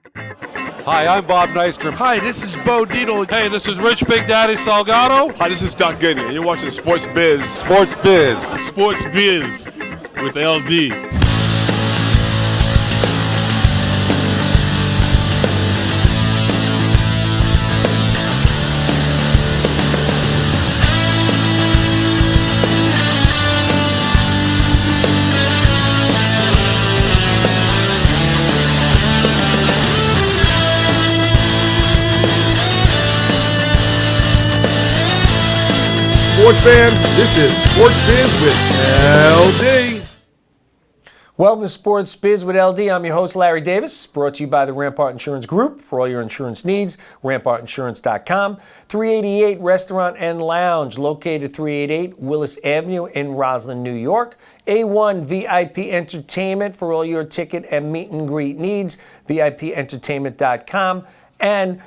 Hi, I'm Bob Nystrom. Hi, this is Bo Dietl. Hey, this is Rich Big Daddy Salgado. Hi, this is Doug Goodney, and you're watching Sports Biz. Sports Biz. Sports Biz with LD. Sports fans, this is Sports Biz with LD. Welcome to Sports Biz with LD. I'm your host, Larry Davis, brought to you by the Rampart Insurance Group. For all your insurance needs, rampartinsurance.com. 388 Restaurant and Lounge, located 388 Willis Avenue in Roslyn, New York. A1 VIP Entertainment for all your ticket and meet and greet needs, VIPentertainment.com. And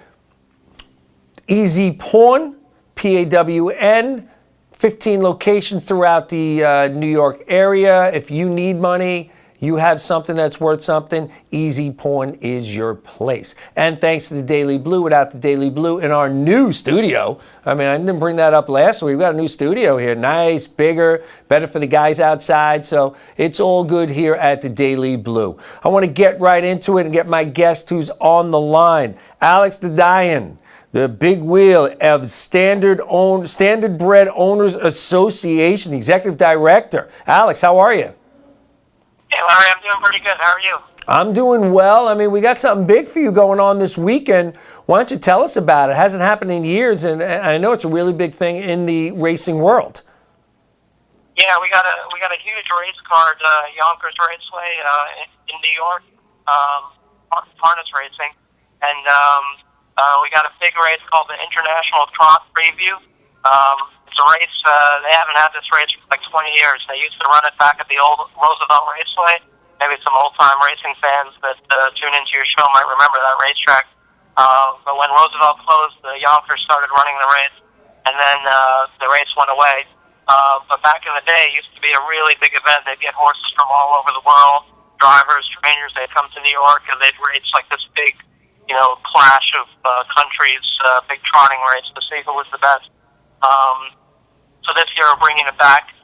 Easy Pawn, PAWN, 15 locations throughout the New York area. If you need money, you have something that's worth something, Easy Pawn is your place. And thanks to the Daily Blue. Without the Daily Blue in our new studio, I didn't bring that up last week. We've got a new studio here. Nice, bigger, better for the guys outside. So it's all good here at the Daily Blue. I want to get right into it and get my guest who's on the line, Alex Dadoyan, the big wheel of Standard Bread Owners Association, the executive director. Alex, how are you? Hey, Larry, I'm doing pretty good. How are you? I'm doing well. We got something big for you going on this weekend. Why don't you tell us about it? It hasn't happened in years, and I know it's a really big thing in the racing world. Yeah, we got a huge race card, Yonkers Raceway in New York, harness racing, and we got a big race called the International Trot Preview. It's a race, they haven't had this race for like 20 years. They used to run it back at the old Roosevelt Raceway. Maybe some old-time racing fans that tune into your show might remember that racetrack. But when Roosevelt closed, the Yonkers started running the race, and then the race went away. But back in the day, it used to be a really big event. They'd get horses from all over the world, drivers, trainers. They'd come to New York, and they'd race like this big, clash of countries, big trotting race to see who was the best. So this year we're bringing it back.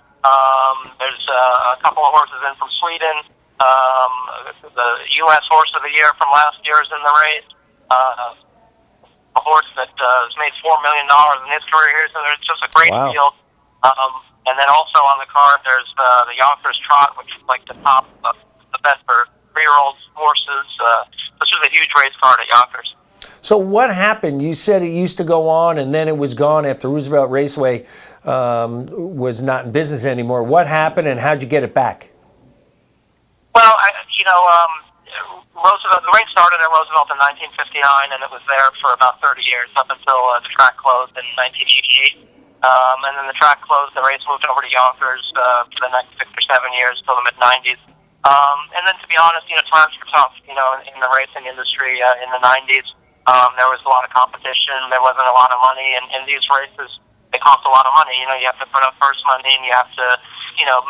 There's a couple of horses in from Sweden. The U.S. Horse of the Year from last year is in the race. A horse that has made $4 million in his career here, so there's just a great field. And then also on the card, there's the Yonkers Trot, which is like the top, the best for 3-year-old horses. This is a huge race card at Yonkers. So what happened? You said it used to go on and then it was gone after Roosevelt Raceway was not in business anymore. What happened and how'd you get it back? Well, Roosevelt, the race started at Roosevelt in 1959 and it was there for about 30 years up until the track closed in 1988. And then the track closed, the race moved over to Yonkers for the next 6 or 7 years till the mid-90s. And then to be honest, times were tough, in the racing industry in the 90s. There was a lot of competition. There wasn't a lot of money. And in these races, they cost a lot of money. You have to put up first money and you have to,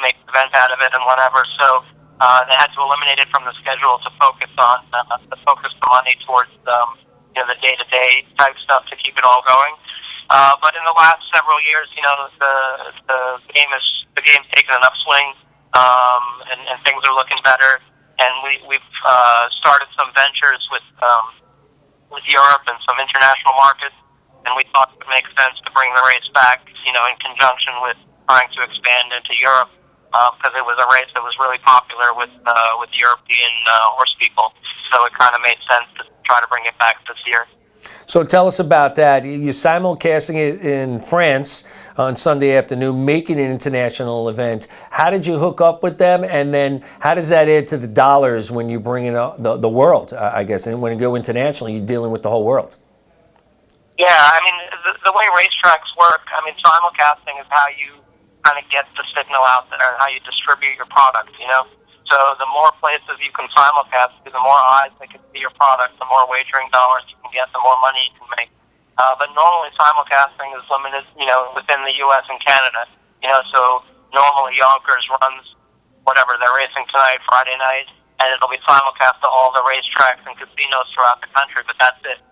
make the event out of it and whatever. So they had to eliminate it from the schedule to focus the money towards, the day-to-day type stuff to keep it all going. But in the last several years, the game's taken an upswing, and things are looking better. And we've started some ventures with Europe and some international markets, and we thought it would make sense to bring the race back, in conjunction with trying to expand into Europe, because it was a race that was really popular with European horse people. So it kind of made sense to try to bring it back this year. So tell us about that. You're simulcasting it in France on Sunday afternoon, making an international event. How did you hook up with them? And then how does that add to the dollars when you bring in the world, I guess? And when you go international, you're dealing with the whole world. Yeah, the way racetracks work, simulcasting is how you kind of get the signal out there and how you distribute your product, So the more places you can simulcast to, the more eyes they can see your product, the more wagering dollars you can get, the more money you can make. But normally simulcasting is limited, within the U.S. and Canada. So normally Yonkers runs whatever they're racing tonight, Friday night, and it'll be simulcast to all the racetracks and casinos throughout the country. But that's it.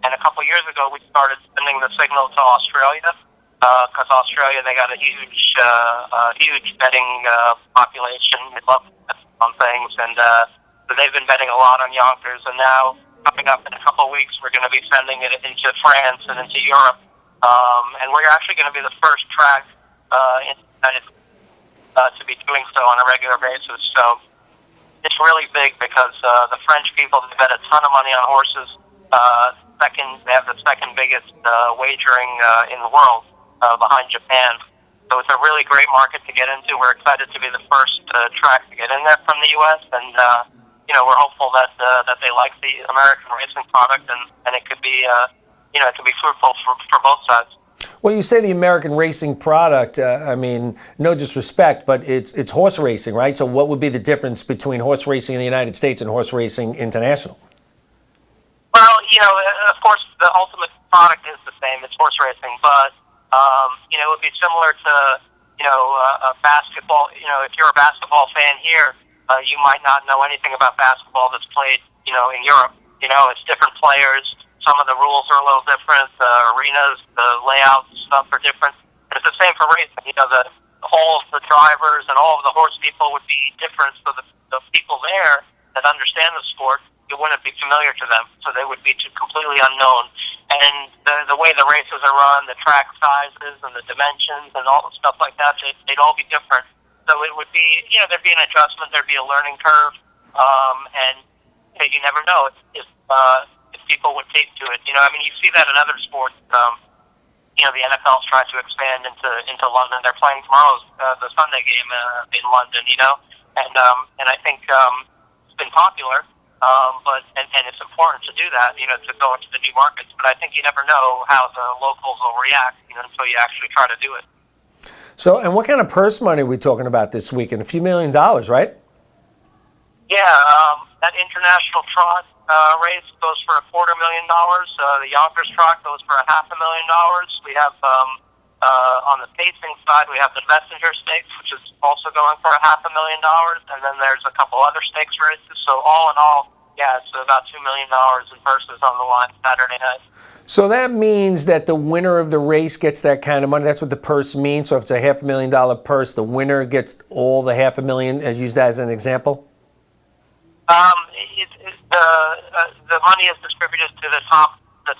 And a couple years ago, we started sending the signal to Australia because Australia, they got a huge betting population. They love to bet on things, and so they've been betting a lot on Yonkers. And now, coming up in a couple of weeks, we're going to be sending it into France and into Europe. And we're actually going to be the first track in the United States to be doing so on a regular basis. So it's really big because the French people, they bet a ton of money on horses. They have the second biggest wagering in the world behind Japan. So it's a really great market to get into. We're excited to be the first track to get in there from the U.S. And we're hopeful that they like the American racing product, and it could be it could be fruitful for both sides. Well, you say the American racing product. I mean, no disrespect, but it's horse racing, right? So what would be the difference between horse racing in the United States and horse racing international? Well, of course, the ultimate product is the same. It's horse racing, but it would be similar to a basketball. If you're a basketball fan here, you might not know anything about basketball that's played in Europe. It's different players. Some of the rules are a little different. The arenas, the layouts, stuff are different. But it's the same for racing. The holes, the drivers, and all of the horse people would be different. So the people there that understand the sport, it wouldn't be familiar to them. So they would be completely unknown. And the way the races are run, the track sizes and the dimensions and all the stuff like that, they'd all be different. So it would be, there'd be an adjustment, there'd be a learning curve, and you never know if people would take to it. You see that in other sports. The NFL's trying to expand into London. They're playing tomorrow's the Sunday game in London. And I think it's been popular, but it's important to do that. To go into the new markets. But I think you never know how the locals will react. Until you actually try to do it. So, and what kind of purse money are we talking about this weekend? A few $1 million, right? Yeah, that international trot race goes for $250,000. The Yonkers trot goes for $500,000. We have on the pacing side, we have the Messenger Stakes, which is also going for $500,000, and then there's a couple other stakes races. So all in all, yeah, it's about $2 million in purses on the line Saturday night. So that means that the winner of the race gets that kind of money. That's what the purse means. So if it's a $500,000 purse, the winner gets all the $500,000, as used as an example. The money is distributed to the top 5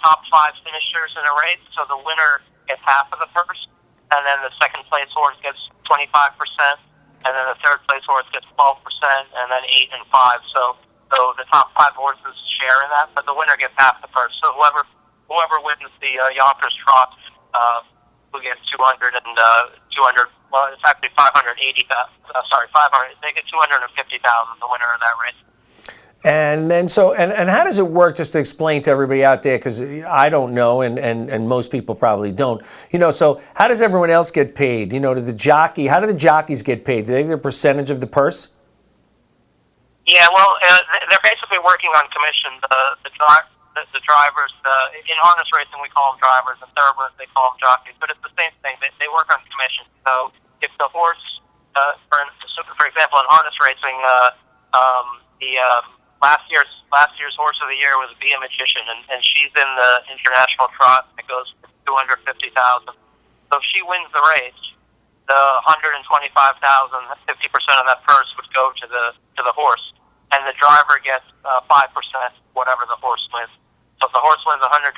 finishers in a race. So the winner gets half of the purse, and then the second place horse gets 25%, and then the third place horse gets 12%, and then 8 and 5. So the top 5 horses share in that, but the winner gets half the purse. So whoever wins the Yonkers Trot, who gets 200. Well, it's actually 580,000. Sorry, 500. They get 250,000. The winner of that race. And then and how does it work, just to explain to everybody out there, because I don't know and most people probably don't. So how does everyone else get paid? How do the jockeys get paid? Do they get a percentage of the purse? Yeah, well, they're basically working on commission. The drivers, in harness racing we call them drivers, in thoroughbreds they call them jockeys, but it's the same thing. They work on commission. So if the horse, for example, in harness racing, last year's horse of the year was Be a Magician, and she's in the international trot that goes for $250,000. So if she wins the race, the $125,000, 50% of that purse would go to the horse, and the driver gets 5%, whatever the horse wins. So if the horse wins $125,000,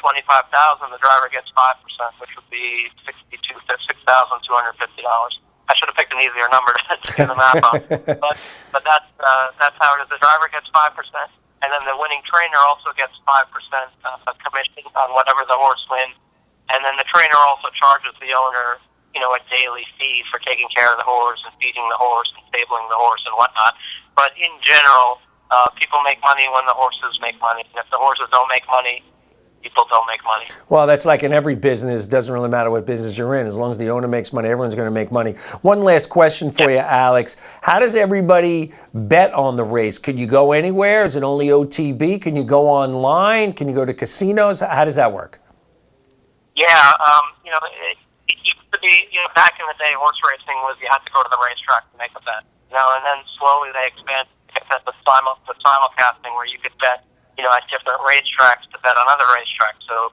the driver gets 5%, which would be $6,250. I should have picked an easier number to do the math on. But that's how it is. The driver gets 5%, and then the winning trainer also gets 5% commission on whatever the horse wins. And then the trainer also charges the owner, a daily fee for taking care of the horse and feeding the horse and stabling the horse and whatnot. But in general, people make money when the horses make money. And if the horses don't make money, people don't make money. Well, that's like in every business. It doesn't really matter what business you're in. As long as the owner makes money, everyone's going to make money. One last question for you, Alex. How does everybody bet on the race? Could you go anywhere? Is it only OTB? Can you go online? Can you go to casinos? How does that work? Yeah, it used to be, back in the day, horse racing was you had to go to the racetrack to make a bet. And then slowly they expanded to concept of simulcasting, where you could bet, at different racetracks to bet on other racetracks. So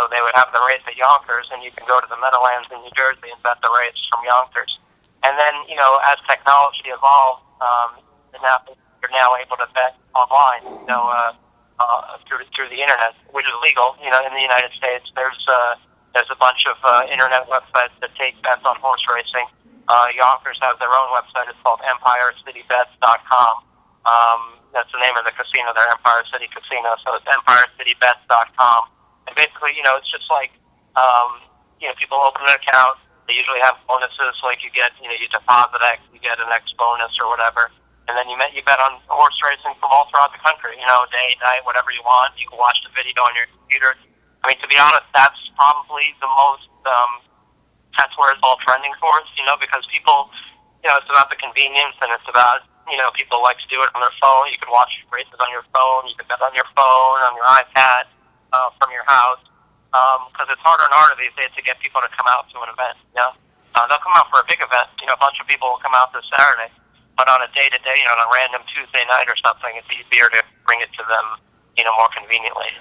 they would have the race at Yonkers, and you can go to the Meadowlands in New Jersey and bet the race from Yonkers. And then, as technology evolved, you're now able to bet online, through the internet, which is legal. In the United States, there's a bunch of internet websites that take bets on horse racing. Yonkers has their own website. It's called EmpireCityBets.com. That's the name of the casino there, Empire City Casino. So it's EmpireCityBets.com. And basically, it's just like, people open an account. They usually have bonuses, like you get, you deposit X, you get an X bonus or whatever. And then you bet on horse racing from all throughout the country, day, night, whatever you want. You can watch the video on your computer. I mean, to be honest, that's probably the most, that's where it's all trending towards, because people, it's about the convenience, and it's about, people like to do it on their phone. You can watch races on your phone. You can bet on your phone, on your iPad, from your house. Because it's harder and harder these days to get people to come out to an event, they'll come out for a big event. A bunch of people will come out this Saturday. But on a day-to-day, on a random Tuesday night or something, it's easier to bring it to them, more conveniently.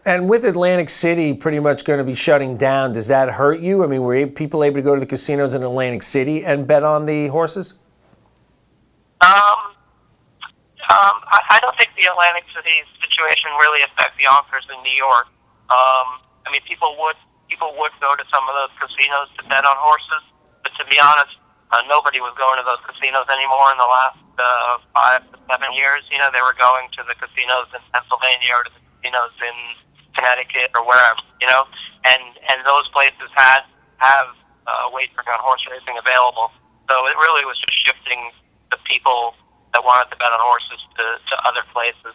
And with Atlantic City pretty much going to be shutting down, does that hurt you? I mean, were people able to go to the casinos in Atlantic City and bet on the horses? I don't think the Atlantic City situation really affects the Yonkers in New York. I mean, people would go to some of those casinos to bet on horses, but to be honest, nobody was going to those casinos anymore in the last 5 to 7 years. They were going to the casinos in Pennsylvania or to the casinos in Connecticut or wherever. And those places have wagering on horse racing available. So it really was just shifting the people that wanted to bet on horses to other places.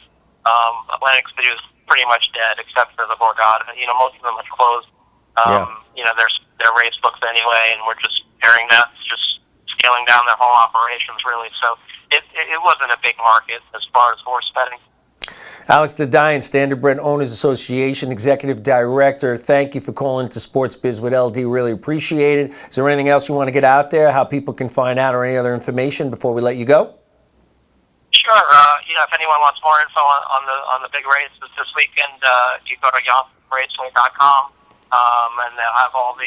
Atlantic City was pretty much dead except for the Borgata. Most of them have closed. Their race books anyway, and we're just paring down, just scaling down their whole operations, really. So it wasn't a big market as far as horse betting. Alex Dadoyan, Standardbred Owners Association Executive Director. Thank you for calling to Sports Biz with LD. Really appreciate it. Is there anything else you want to get out there, how people can find out, or any other information before we let you go? Sure. If anyone wants more info on the big races this weekend, you go to YonkersRaceway.com, and they'll have all the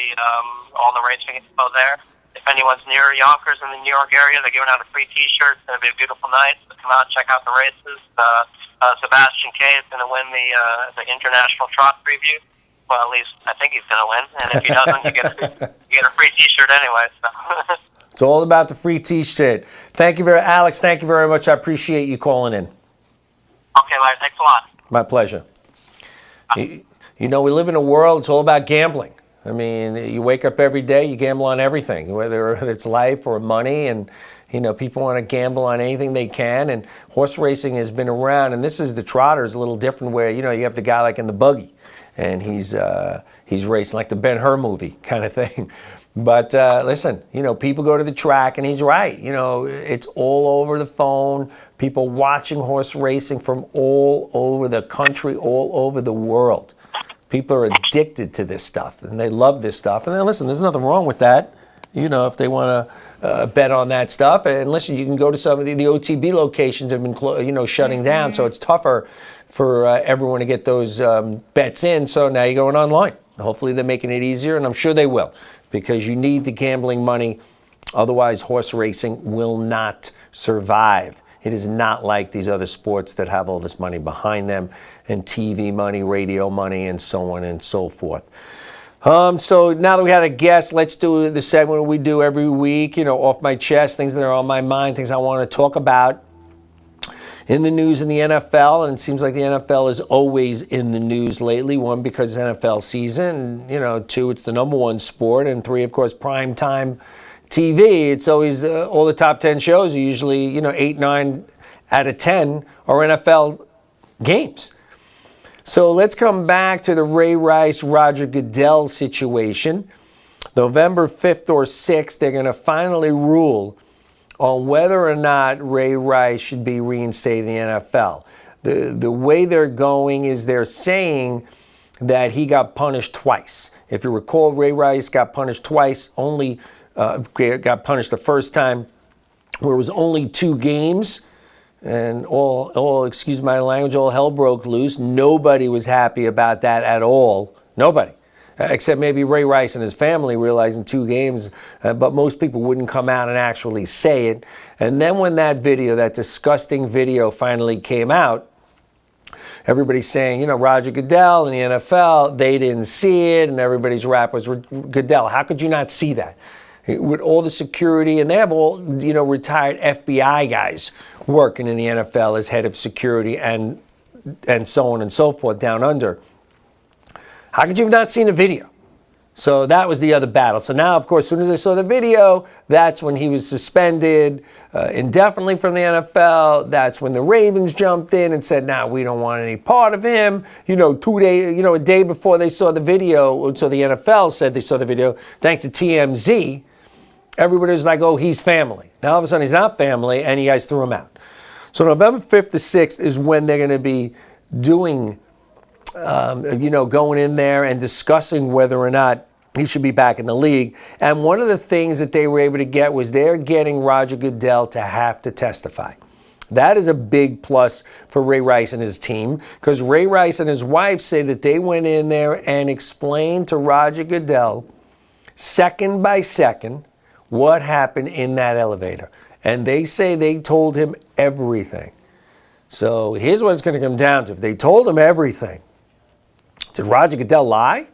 racing info there. If anyone's near Yonkers in the New York area, they're giving out a free T-shirt. It's going to be a beautiful night. So come out and check out the races. Sebastian K is going to win the International Trot Preview. Well, at least I think he's going to win. And if he doesn't, you get a free T-shirt anyway. So. It's all about the free T-shirt. Alex. Thank you very much. I appreciate you calling in. Okay, Larry. Thanks a lot. My pleasure. We live in a world, it's all about gambling. I mean, you wake up every day, you gamble on everything, whether it's life or money, and people want to gamble on anything they can. And horse racing has been around, and this is the trotters, a little different, where you have the guy like in the buggy, and he's racing like the Ben-Hur movie kind of thing. But listen, people go to the track, and he's right. It's all over the phone. People watching horse racing from all over the country, all over the world. People are addicted to this stuff, and they love this stuff. And then listen, there's nothing wrong with that. If they want to bet on that stuff. And listen, you can go to some of the OTB locations that have been shutting down, so it's tougher for everyone to get those bets in. So now you're going online. Hopefully they're making it easier, and I'm sure they will, because you need the gambling money. Otherwise, horse racing will not survive. It is not like these other sports that have all this money behind them, and TV money, radio money, and so on and so forth. So now that we had a guest, let's do the segment we do every week, off my chest, things that are on my mind, things I want to talk about in the news in the NFL. And it seems like the NFL is always in the news lately. One, because it's NFL season. Two, it's the number one sport. And three, of course, prime time TV. It's always all the top 10 shows are usually, 8, 9 out of 10 are NFL games. So let's come back to the Ray Rice, Roger Goodell situation. November 5th or 6th, they're going to finally rule on whether or not Ray Rice should be reinstated in the NFL. The way they're going is they're saying that he got punished twice. If you recall, Ray Rice got punished twice, got punished the first time where it was only 2 games and all, excuse my language, all hell broke loose. Nobody was happy about that at all. Nobody. Except maybe Ray Rice and his family realizing 2 games, but most people wouldn't come out and actually say it. And then when that video, that disgusting video finally came out, everybody's saying, Roger Goodell and the NFL, they didn't see it, and everybody's rap was, Goodell, how could you not see that? With all the security, and they have all, retired FBI guys working in the NFL as head of security and so on and so forth down under. How could you have not seen a video? So that was the other battle. So now, of course, as soon as I saw the video, that's when he was suspended indefinitely from the NFL. That's when the Ravens jumped in and said, "No, we don't want any part of him." 2 days, a day before they saw the video, so the NFL said they saw the video, thanks to TMZ, everybody was like, "Oh, he's family." Now all of a sudden he's not family, and you guys threw him out. So November 5th to 6th is when they're going to be doing going in there and discussing whether or not he should be back in the league. And one of the things that they were able to get was they're getting Roger Goodell to have to testify. That is a big plus for Ray Rice and his team, because Ray Rice and his wife say that they went in there and explained to Roger Goodell, second by second, what happened in that elevator. And they say they told him everything. So here's what it's going to come down to. If they told him everything, did Roger Goodell lie?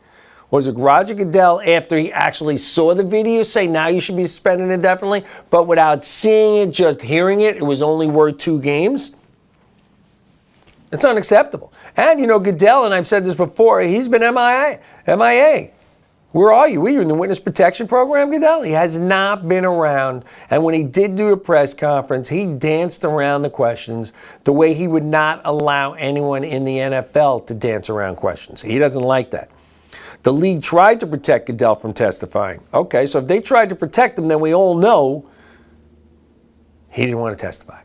Or did Roger Goodell, after he actually saw the video, say, now you should be suspended indefinitely, but without seeing it, just hearing it, it was only worth 2 games? It's unacceptable. And, Goodell, and I've said this before, he's been MIA. Where are you? Were you in the witness protection program, Goodell? He has not been around. And when he did do a press conference, he danced around the questions the way he would not allow anyone in the NFL to dance around questions. He doesn't like that. The league tried to protect Goodell from testifying. Okay, so if they tried to protect him, then we all know he didn't want to testify.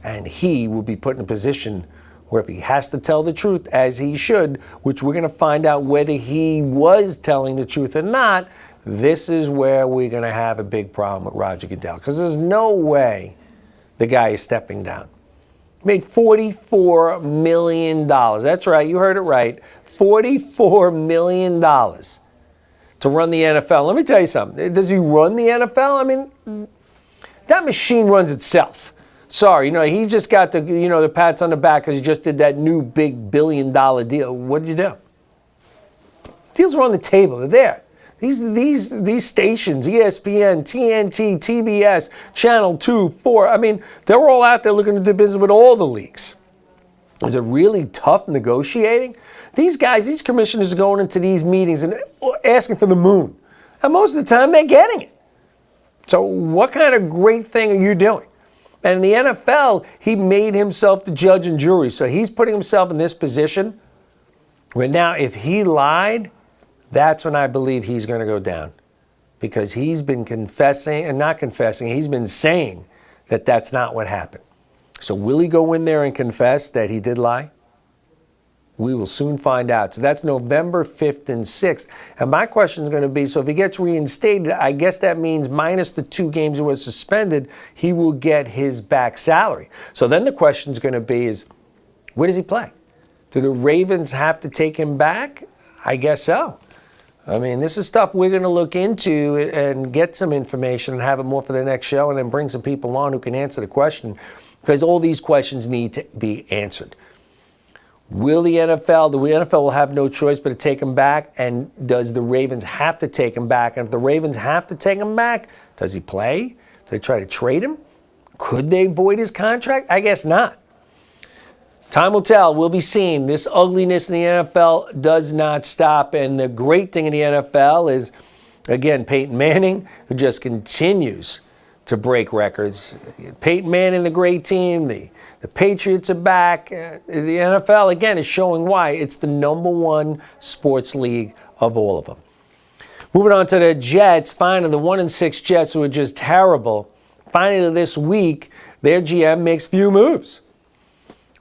And he will be put in a position where if he has to tell the truth, as he should, which we're going to find out whether he was telling the truth or not, this is where we're going to have a big problem with Roger Goodell, because there's no way the guy is stepping down. He made $44 million. That's right, you heard it right. $44 million to run the NFL. Let me tell you something. Does he run the NFL? I mean, that machine runs itself. Sorry, he just got the pats on the back because he just did that new big $1 billion deal. What did you do? Deals are on the table. They're there. These stations, ESPN, TNT, TBS, Channel 2, 4, they're all out there looking to do business with all the leagues. Is it really tough negotiating? These guys, these commissioners are going into these meetings and asking for the moon. And most of the time, they're getting it. So what kind of great thing are you doing? And in the NFL, he made himself the judge and jury. So he's putting himself in this position where now if he lied, that's when I believe he's going to go down. Because he's been he's been saying that that's not what happened. So will he go in there and confess that he did lie? We will soon find out. So that's November 5th and 6th. And my question is going to be, so if he gets reinstated, I guess that means minus the 2 games he was suspended, he will get his back salary. So then the question is going to be is, where does he play? Do the Ravens have to take him back? I guess so. This is stuff we're going to look into and get some information and have it more for the next show, and then bring some people on who can answer the question, because all these questions need to be answered. Will the NFL will have no choice but to take him back, and does the Ravens have to take him back? And if the Ravens have to take him back, does he play? Do they try to trade him? Could they void his contract? I guess not. Time will tell. We'll be seeing. This ugliness in the NFL does not stop. And the great thing in the NFL is, again, Peyton Manning, who just continues to break records. Peyton Manning, the great team. The Patriots are back. The NFL, again, is showing why it's the #1 sports league of all of them. Moving on to the Jets. Finally, the 1-6 Jets, who are just terrible. Finally, this week, their GM makes few moves.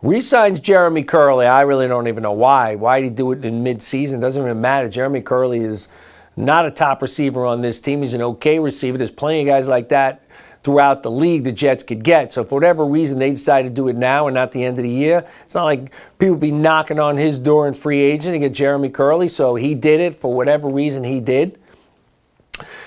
Resigns Jeremy Curley. I really don't even know why. Why did he do it in mid-season? Doesn't even matter. Jeremy Curley is not a top receiver on this team. He's an okay receiver. There's plenty of guys like that throughout the league the Jets could get. So for whatever reason, they decided to do it now and not the end of the year. It's not like people be knocking on his door in free agent to get Jeremy Curley. So he did it for whatever reason he did.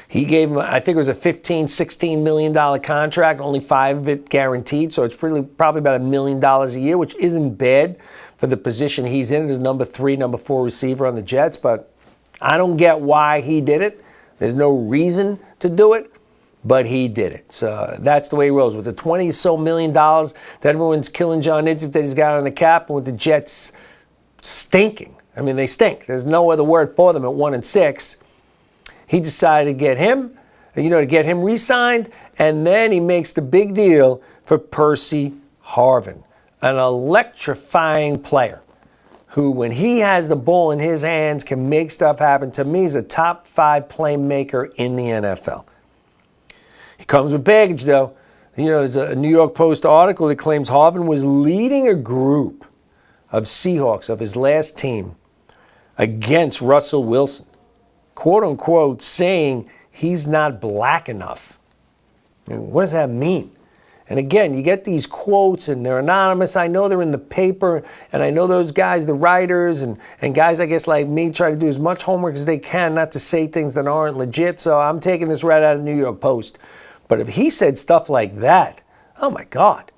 He gave him, I think it was a $16 million contract, only 5 of it guaranteed. So it's probably about $1 million a year, which isn't bad for the position he's in, the number 3, number 4 receiver on the Jets. But I don't get why he did it. There's no reason to do it, but he did it. So that's the way he rolls. With the $20-so million that everyone's killing John Idzik that he's got on the cap, and with the Jets stinking. I mean, they stink. There's no other word for them at 1-6. He decided to get him, to get him re-signed, and then he makes the big deal for Percy Harvin, an electrifying player who, when he has the ball in his hands, can make stuff happen. To me, he's a top 5 playmaker in the NFL. He comes with baggage, though. There's a New York Post article that claims Harvin was leading a group of Seahawks of his last team against Russell Wilson, quote unquote, saying he's not black enough. I mean, what does that mean? And again, you get these quotes and they're anonymous. I know they're in the paper, and I know those guys, the writers and guys, I guess, like me, try to do as much homework as they can not to say things that aren't legit. So I'm taking this right out of the New York Post. But if he said stuff like that, oh my God,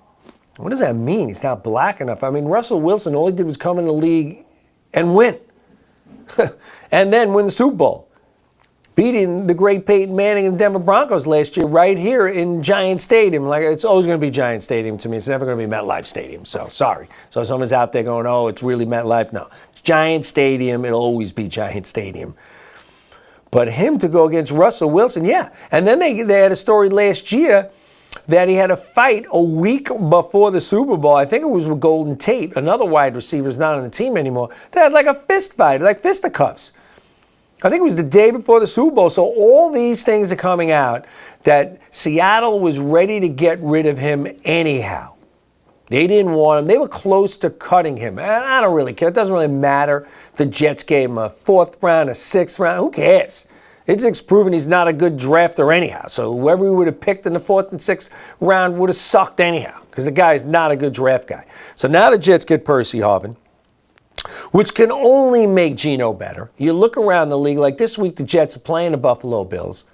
what does that mean? He's not black enough. I mean, Russell Wilson, all he did was come in the league and win. And then win the Super Bowl, beating the great Peyton Manning and Denver Broncos last year right here in Giant Stadium. Like, it's always going to be Giant Stadium to me. It's never going to be MetLife Stadium. So, sorry. So someone's out there going, oh, it's really MetLife. No, it's Giant Stadium. It'll always be Giant Stadium. But him to go against Russell Wilson, yeah. And then they had a story last year that he had a fight a week before the Super Bowl. I think it was with Golden Tate, another wide receiver who's not on the team anymore. They had like a fist fight, like fisticuffs. I think it was the day before the Super Bowl. So all these things are coming out that Seattle was ready to get rid of him anyhow. They didn't want him. They were close to cutting him. And I don't really care. It doesn't really matter if the Jets gave him a 4th round, a 6th round. Who cares? Idzik's proven he's not a good drafter anyhow. So whoever he would have picked in the 4th and 6th round would have sucked anyhow, because the guy is not a good draft guy. So now the Jets get Percy Harvin, which can only make Geno better. You look around the league, like this week the Jets are playing the Buffalo Bills.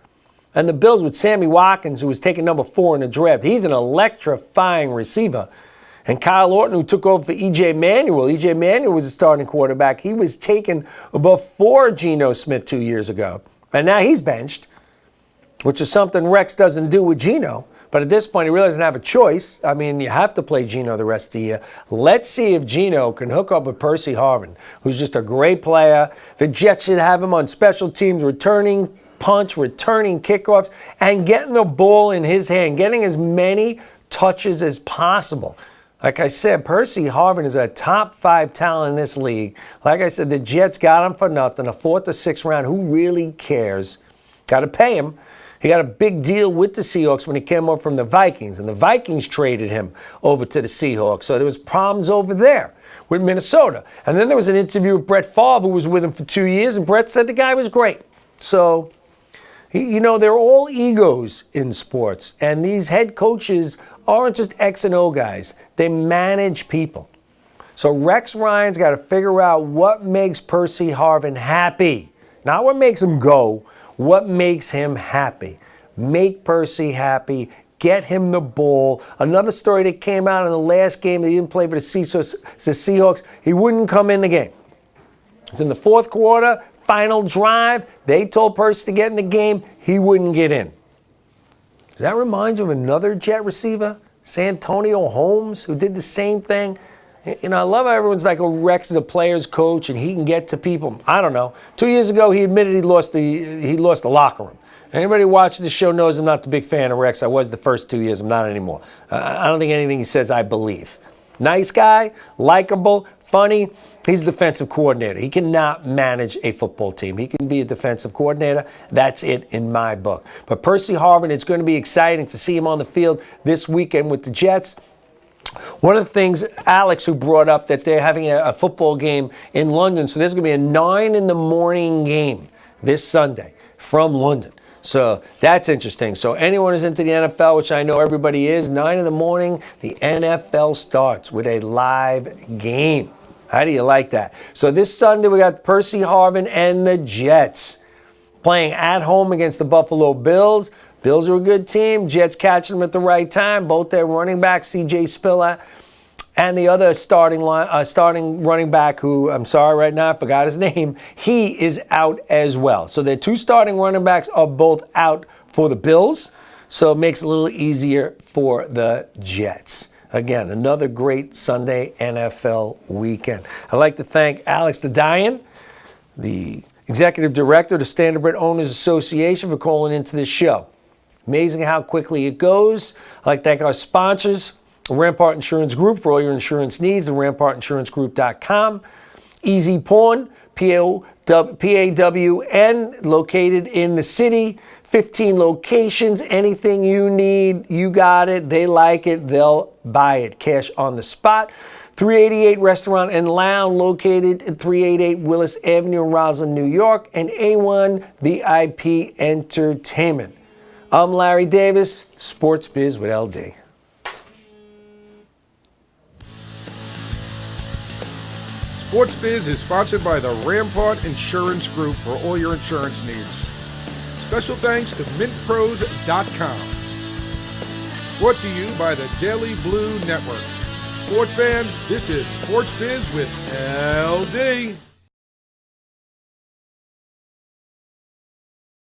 And the Bills with Sammy Watkins, who was taken number 4 in the draft. He's an electrifying receiver. And Kyle Orton, who took over for E.J. Manuel. E.J. Manuel was a starting quarterback. He was taken before Geno Smith 2 years ago. And now he's benched, which is something Rex doesn't do with Geno. But at this point, he really doesn't have a choice. I mean, you have to play Geno the rest of the year. Let's see if Geno can hook up with Percy Harvin, who's just a great player. The Jets should have him on special teams, returning punts, returning kickoffs, and getting the ball in his hand, getting as many touches as possible. Like I said, Percy Harvin is a top 5 talent in this league. Like I said, the Jets got him for nothing, a 4th or 6th round. Who really cares? Got to pay him. He got a big deal with the Seahawks when he came over from the Vikings, and the Vikings traded him over to the Seahawks. So there was problems over there with Minnesota. And then there was an interview with Brett Favre, who was with him for 2 years, and Brett said the guy was great. So, they're all egos in sports, and these head coaches aren't just X and O guys. They manage people. So Rex Ryan's got to figure out what makes Percy Harvin happy. Not what makes him go, what makes him happy. Make Percy happy. Get him the ball. Another story that came out in the last game that he didn't play for the Seahawks, he wouldn't come in the game. It's in the 4th quarter, final drive. They told Percy to get in the game. He wouldn't get in. Does that remind you of another Jet receiver, Santonio Holmes, who did the same thing? I love how everyone's like, oh, Rex is a player's coach and he can get to people. I don't know. 2 years ago, he admitted he lost the locker room. Anybody watching the show knows I'm not the big fan of Rex. I was the first 2 years. I'm not anymore. I don't think anything he says I believe. Nice guy, likable, funny. He's a defensive coordinator. He cannot manage a football team. He can be a defensive coordinator. That's it in my book. But Percy Harvin, it's going to be exciting to see him on the field this weekend with the Jets. One of the things, Alex, who brought up that they're having a football game in London, so there's going to be a 9 in the morning game this Sunday. from London. So that's interesting. So anyone who's into the NFL, which I know everybody is, 9 in the morning, the NFL starts with a live game. How do you like that? So this Sunday, we got Percy Harvin and the Jets playing at home against the Buffalo Bills. Bills are a good team. Jets catching them at the right time. Both their running backs, C.J. Spiller, and the other starting running back, who I'm sorry right now, I forgot his name, he is out as well. So their 2 starting running backs are both out for the Bills. So it makes it a little easier for the Jets. Again, another great Sunday NFL weekend. I'd like to thank Alex Dadoyan, the Executive Director of the Standardbred Owners Association, for calling into the show. Amazing how quickly it goes. I'd like to thank our sponsors, Rampart Insurance Group, for all your insurance needs, and RampartInsuranceGroup.com. Easy Pawn, P-A-W-N, located in the city. 15 locations. Anything you need, you got it. They like it. They'll buy it. Cash on the spot. 388 Restaurant and Lounge, located at 388 Willis Avenue in Roslyn, New York. And A1 VIP Entertainment. I'm Larry Davis, Sports Biz with LD. Sports Biz is sponsored by the Rampart Insurance Group for all your insurance needs. Special thanks to MintPros.com. Brought to you by the Daily Blue Network. Sports fans, this is Sports Biz with LD.